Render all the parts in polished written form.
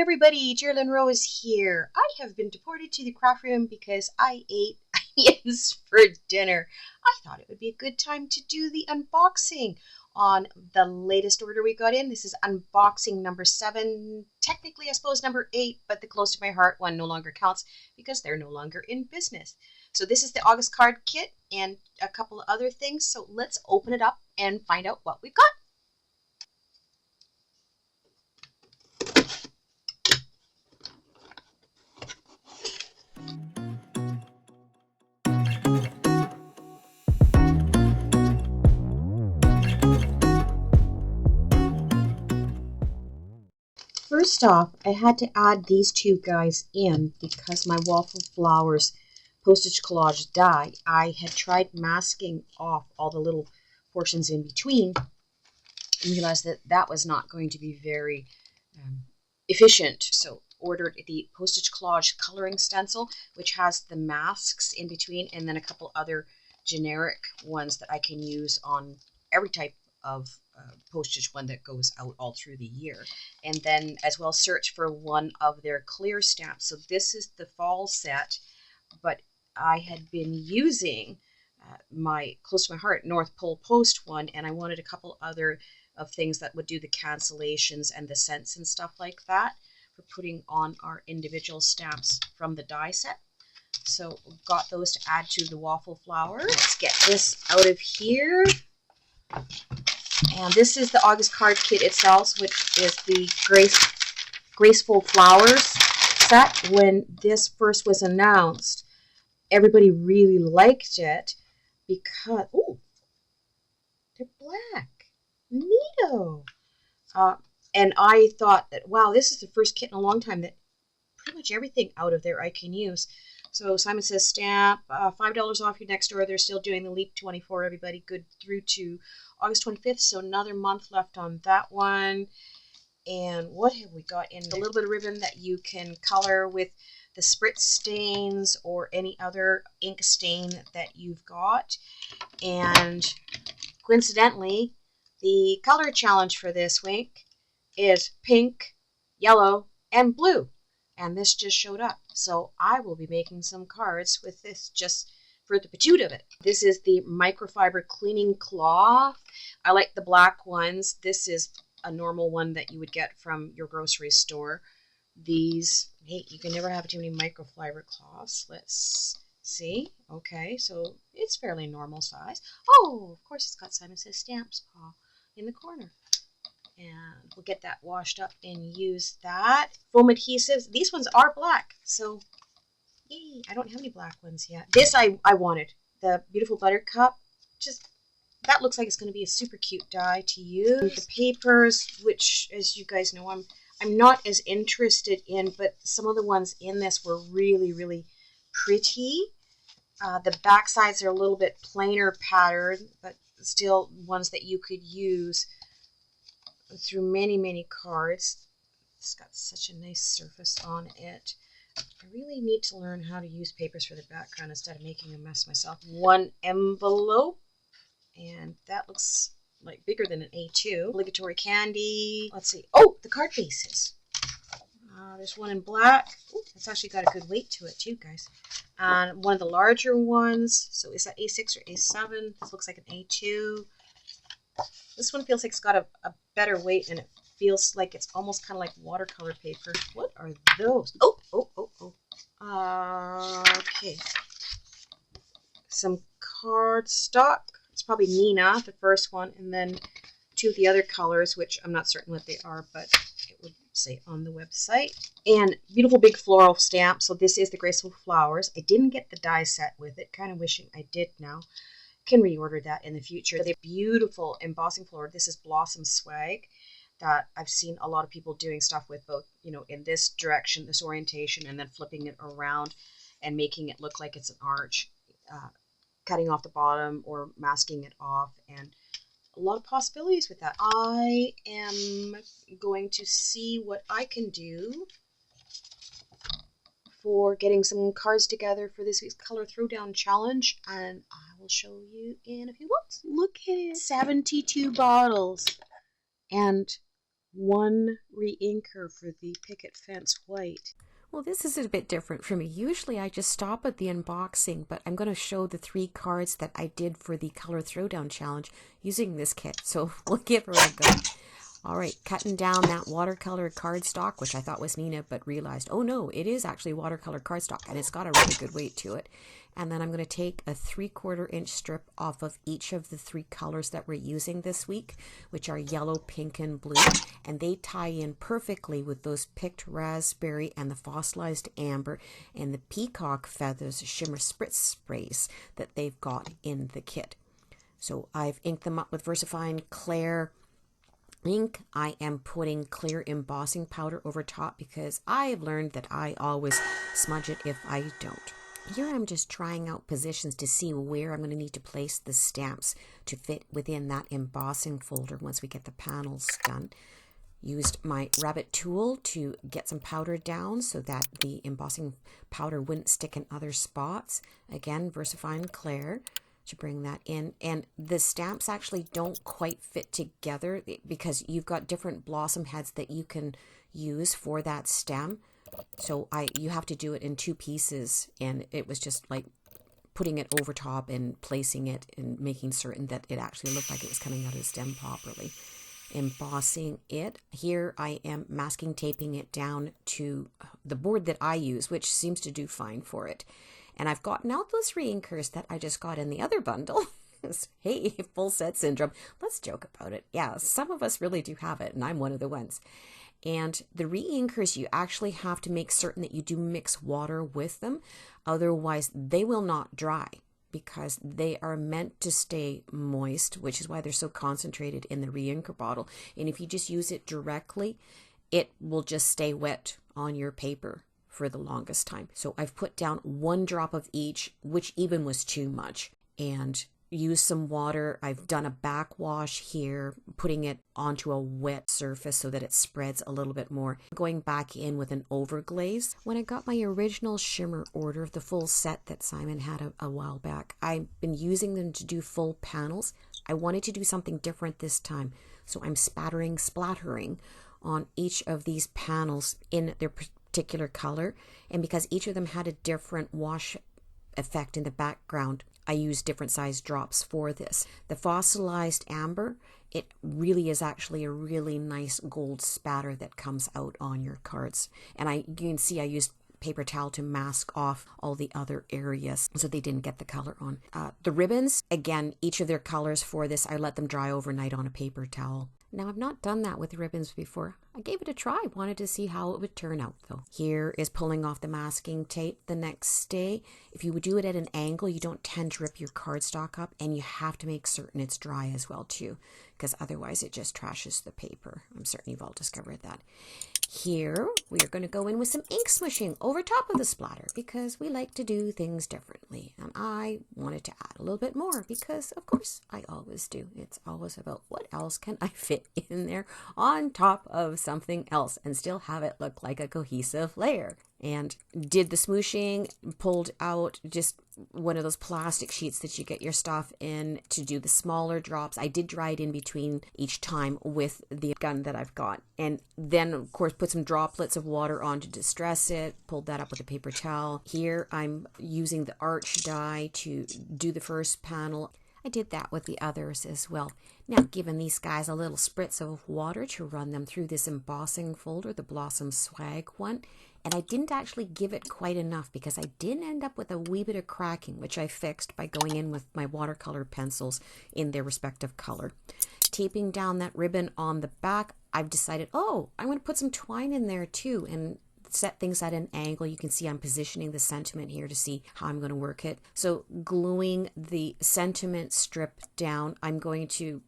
everybody, Geraldine Rose here. I have been deported to the craft room because I ate onions for dinner. I thought it would be a good time to do the unboxing on the latest order we got in. This is unboxing number 7, technically I suppose number 8, but the close to my heart one no longer counts because they're no longer in business. So this is the August card kit and a couple of other things. So let's open it up and find out what we've got. First off, I had to add these two guys in because my Waffle Flowers postage collage die. I had tried masking off all the little portions in between and realized that that was not going to be very efficient. So ordered the postage collage coloring stencil, which has the masks in between, and then a couple other generic ones that I can use on every type of postage one that goes out all through the year. And then as well search for one of their clear stamps. So this is the fall set, but I had been using my close to my heart North Pole Post one, and I wanted a couple other of things that would do the cancellations and the scents and stuff like that for putting on our individual stamps from the die set. So got those to add to the Waffle Flowers. Let's get this out of here. And this is the August card kit itself, which is the Graceful Flowers set. When this first was announced, everybody really liked it because, oh, they're black. Neato. And I thought that, wow, this is the first kit in a long time that pretty much everything out of there I can use. So SimonSaysStamp, $5 off your next order. They're still doing the Leap 24, everybody, good through to August 25th. So another month left on that one. And what have we got in? A little bit of ribbon that you can color with the spritz stains or any other ink stain that you've got. And coincidentally, the color challenge for this week is pink, yellow, and blue. And this just showed up. So I will be making some cards with this just for the patoot of it. This is the microfiber cleaning cloth. I like the black ones. This is a normal one that you would get from your grocery store. These, hey, you can never have too many microfiber cloths. Let's see. Okay, so it's fairly normal size. Oh, of course it's got SimonSaysStamp's paw in the corner. And we'll get that washed up and use that. Foam adhesives. These ones are black. So, yay. I don't have any black ones yet. This I wanted. The Beautiful Buttercup. Just, that looks like it's going to be a super cute die to use. The papers, which, as you guys know, I'm not as interested in, but some of the ones in this were really, really pretty. The back sides are a little bit plainer pattern, but still ones that you could use through many, many cards. It's got such a nice surface on it. I really need to learn how to use papers for the background instead of making a mess myself. One envelope, and that looks like bigger than an A2. Obligatory candy. Let's see. Oh, the card bases. There's one in black. Ooh, it's actually got a good weight to it too, guys. And one of the larger ones. So is that A6 or A7? This looks like an A2. This one feels like it's got a better weight, and it feels like it's almost kind of like watercolor paper. What are those? Oh. Okay. Some cardstock. It's probably Nina, the first one, and then 2 of the other colors, which I'm not certain what they are, but it would say on the website. And beautiful big floral stamp. So this is the Graceful Flowers. I didn't get the die set with it. Kind of wishing I did now. Can reorder that in the future. The beautiful embossing floor. This is Blossom Swag that I've seen a lot of people doing stuff with, both, you know, in this direction, this orientation, and then flipping it around and making it look like it's an arch, cutting off the bottom or masking it off, and a lot of possibilities with that. I am going to see what I can do for getting some cards together for this week's Color Throwdown challenge, and I will show you in a few months. Look at it, 72 bottles, and one re-inker for the picket fence white. Well, this is a bit different for me. Usually I just stop at the unboxing, but I'm going to show the 3 cards that I did for the Color Throwdown challenge using this kit. So we'll give her a go. All right, cutting down that watercolor cardstock, which I thought was Nina, but realized, oh no, it is actually watercolor cardstock, and it's got a really good weight to it. And then I'm going to take a 3/4 inch strip off of each of the 3 colors that we're using this week, which are yellow, pink, and blue. And they tie in perfectly with those picked raspberry and the fossilized amber and the peacock feathers shimmer spritz sprays that they've got in the kit. So I've inked them up with VersaFine Clair ink. I am putting clear embossing powder over top because I've learned that I always smudge it if I don't. Here I'm just trying out positions to see where I'm going to need to place the stamps to fit within that embossing folder once we get the panels done. Used my rabbit tool to get some powder down so that the embossing powder wouldn't stick in other spots. Again, VersaFine Clair to bring that in. And the stamps actually don't quite fit together because you've got different blossom heads that you can use for that stem. So you have to do it in 2 pieces, and it was just like putting it over top and placing it and making certain that it actually looked like it was coming out of the stem properly. Embossing it. Here I am masking taping it down to the board that I use, which seems to do fine for it. And I've gotten out those re-inkers that I just got in the other bundle. Hey, full set syndrome. Let's joke about it. Yeah, some of us really do have it, and I'm one of the ones. And the re-inkers, you actually have to make certain that you do mix water with them. Otherwise, they will not dry because they are meant to stay moist, which is why they're so concentrated in the re-inker bottle. And if you just use it directly, it will just stay wet on your paper for the longest time. So I've put down 1 drop of each, which even was too much, and use some water. I've done a backwash here, putting it onto a wet surface so that it spreads a little bit more. Going back in with an overglaze. When I got my original shimmer order, the full set that Simon had a while back, I've been using them to do full panels. I wanted to do something different this time, so I'm splattering on each of these panels in their particular color. And because each of them had a different wash effect in the background, I use different size drops for this. The fossilized amber, it really is actually a really nice gold spatter that comes out on your cards. And you can see I used paper towel to mask off all the other areas so they didn't get the color on. The ribbons, again, each of their colors for this, I let them dry overnight on a paper towel. Now, I've not done that with ribbons before. I gave it a try, wanted to see how it would turn out though. Here is pulling off the masking tape the next day. If you would do it at an angle, you don't tend to rip your cardstock up, and you have to make certain it's dry as well too, because otherwise it just trashes the paper. I'm certain you've all discovered that. Here, we are going to go in with some ink smushing over top of the splatter because we like to do things differently. And I wanted to add a little bit more because, of course, I always do. It's always about what else can I fit in there on top of something else and still have it look like a cohesive layer. And did the smooshing, pulled out just one of those plastic sheets that you get your stuff in to do the smaller drops. I did dry it in between each time with the gun that I've got. And then, of course, put some droplets of water on to distress it, pulled that up with a paper towel. Here, I'm using the arch die to do the first panel. I did that with the others as well. Now, giving these guys a little spritz of water to run them through this embossing folder, the Blossom Swag one. And I didn't actually give it quite enough because I did end up with a wee bit of cracking, which I fixed by going in with my watercolor pencils in their respective color. Taping down that ribbon on the back, I've decided, oh, I'm going to put some twine in there too and set things at an angle. You can see I'm positioning the sentiment here to see how I'm going to work it. So gluing the sentiment strip down, I'm going to,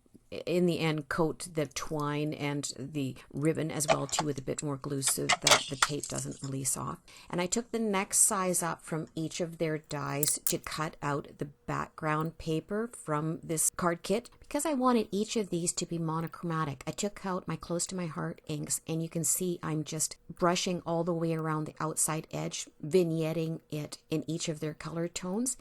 in the end, coat the twine and the ribbon as well too with a bit more glue so that the tape doesn't release off. And I took the next size up from each of their dies to cut out the background paper from this card kit because I wanted each of these to be monochromatic. I took out my Close to My Heart inks, and you can see I'm just brushing all the way around the outside edge, vignetting it in each of their color tones.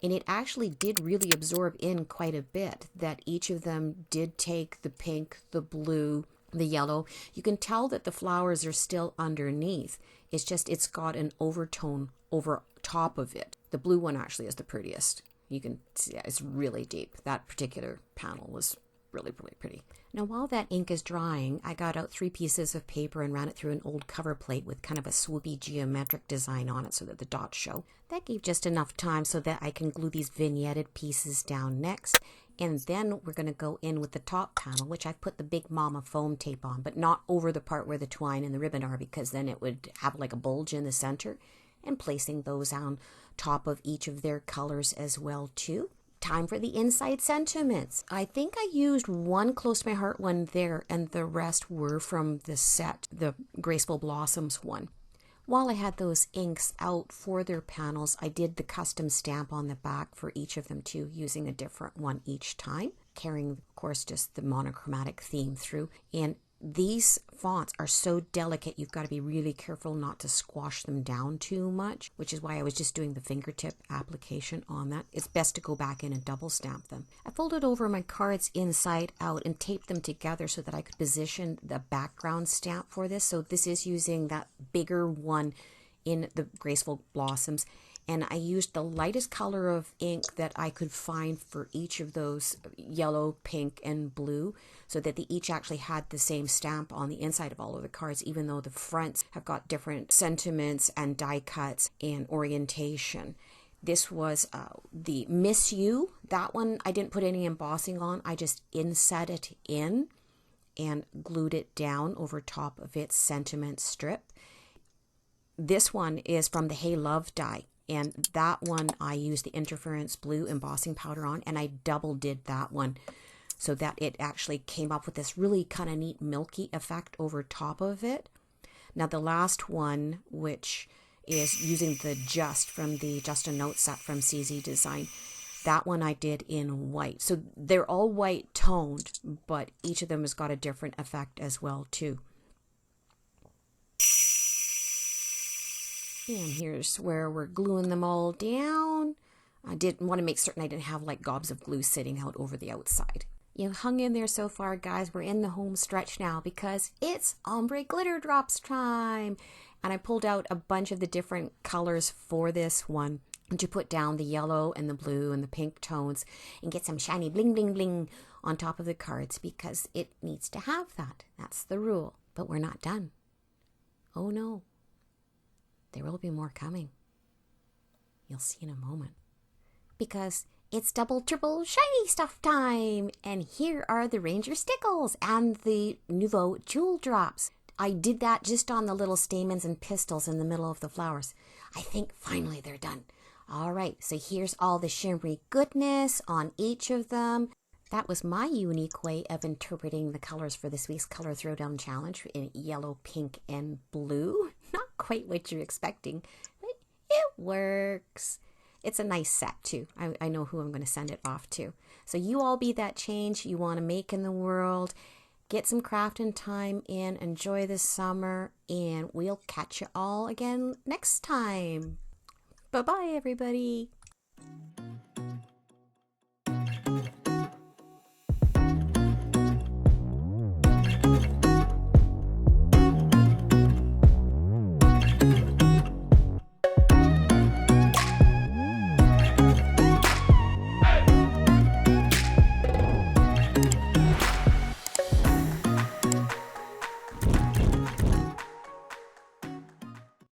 And it actually did really absorb in quite a bit, that each of them did take the pink, the blue, the yellow. You can tell that the flowers are still underneath. It's just it's got an overtone over top of it. The blue one actually is the prettiest. You can see it's really deep. That particular panel was really, really pretty. Now while that ink is drying, I got out 3 pieces of paper and ran it through an old cover plate with kind of a swoopy geometric design on it so that the dots show. That gave just enough time so that I can glue these vignetted pieces down next. And then we're going to go in with the top panel, which I've put the Big Mama foam tape on, but not over the part where the twine and the ribbon are, because then it would have like a bulge in the center. And placing those on top of each of their colors as well too. Time for the inside sentiments. I think I used one Close to My Heart one there, and the rest were from the set, the Graceful Blossoms one. While I had those inks out for their panels, I did the custom stamp on the back for each of them too, using a different one each time, carrying, of course, just the monochromatic theme through. And these fonts are so delicate, you've got to be really careful not to squash them down too much, which is why I was just doing the fingertip application on that. It's best to go back in and double stamp them. I folded over my cards inside out and taped them together so that I could position the background stamp for this. So this is using that bigger one in the Graceful Blossoms. And I used the lightest color of ink that I could find for each of those, yellow, pink, and blue, so that they each actually had the same stamp on the inside of all of the cards, even though the fronts have got different sentiments and die cuts and orientation. This was the Miss You. That one I didn't put any embossing on. I just inset it in and glued it down over top of its sentiment strip. This one is from the Hey Love die. And that one I used the Interference Blue embossing powder on, and I double did that one so that it actually came up with this really kind of neat milky effect over top of it. Now the last one, which is using the Just from the Just a Note set from CZ Design, that one I did in white. So they're all white toned, but each of them has got a different effect as well too. And here's where we're gluing them all down. I didn't want to make certain I didn't have like gobs of glue sitting out over the outside. You hung in there so far, guys. We're in the home stretch now because it's ombre glitter drops time. And I pulled out a bunch of the different colors for this one to put down the yellow and the blue and the pink tones and get some shiny bling bling bling on top of the cards because it needs to have that. That's the rule. But we're not done. Oh no. There will be more coming. You'll see in a moment. Because it's double, triple, shiny stuff time! And here are the Ranger Stickles and the Nouveau Jewel Drops. I did that just on the little stamens and pistils in the middle of the flowers. I think finally they're done. Alright, so here's all the shimmery goodness on each of them. That was my unique way of interpreting the colors for this week's Color Throwdown Challenge in yellow, pink, and blue. Not quite what you're expecting, but it works. It's a nice set too. I know who I'm going to send it off to. So you all be that change you want to make in the world. Get some crafting time in. Enjoy the summer. And we'll catch you all again next time. Bye-bye, everybody.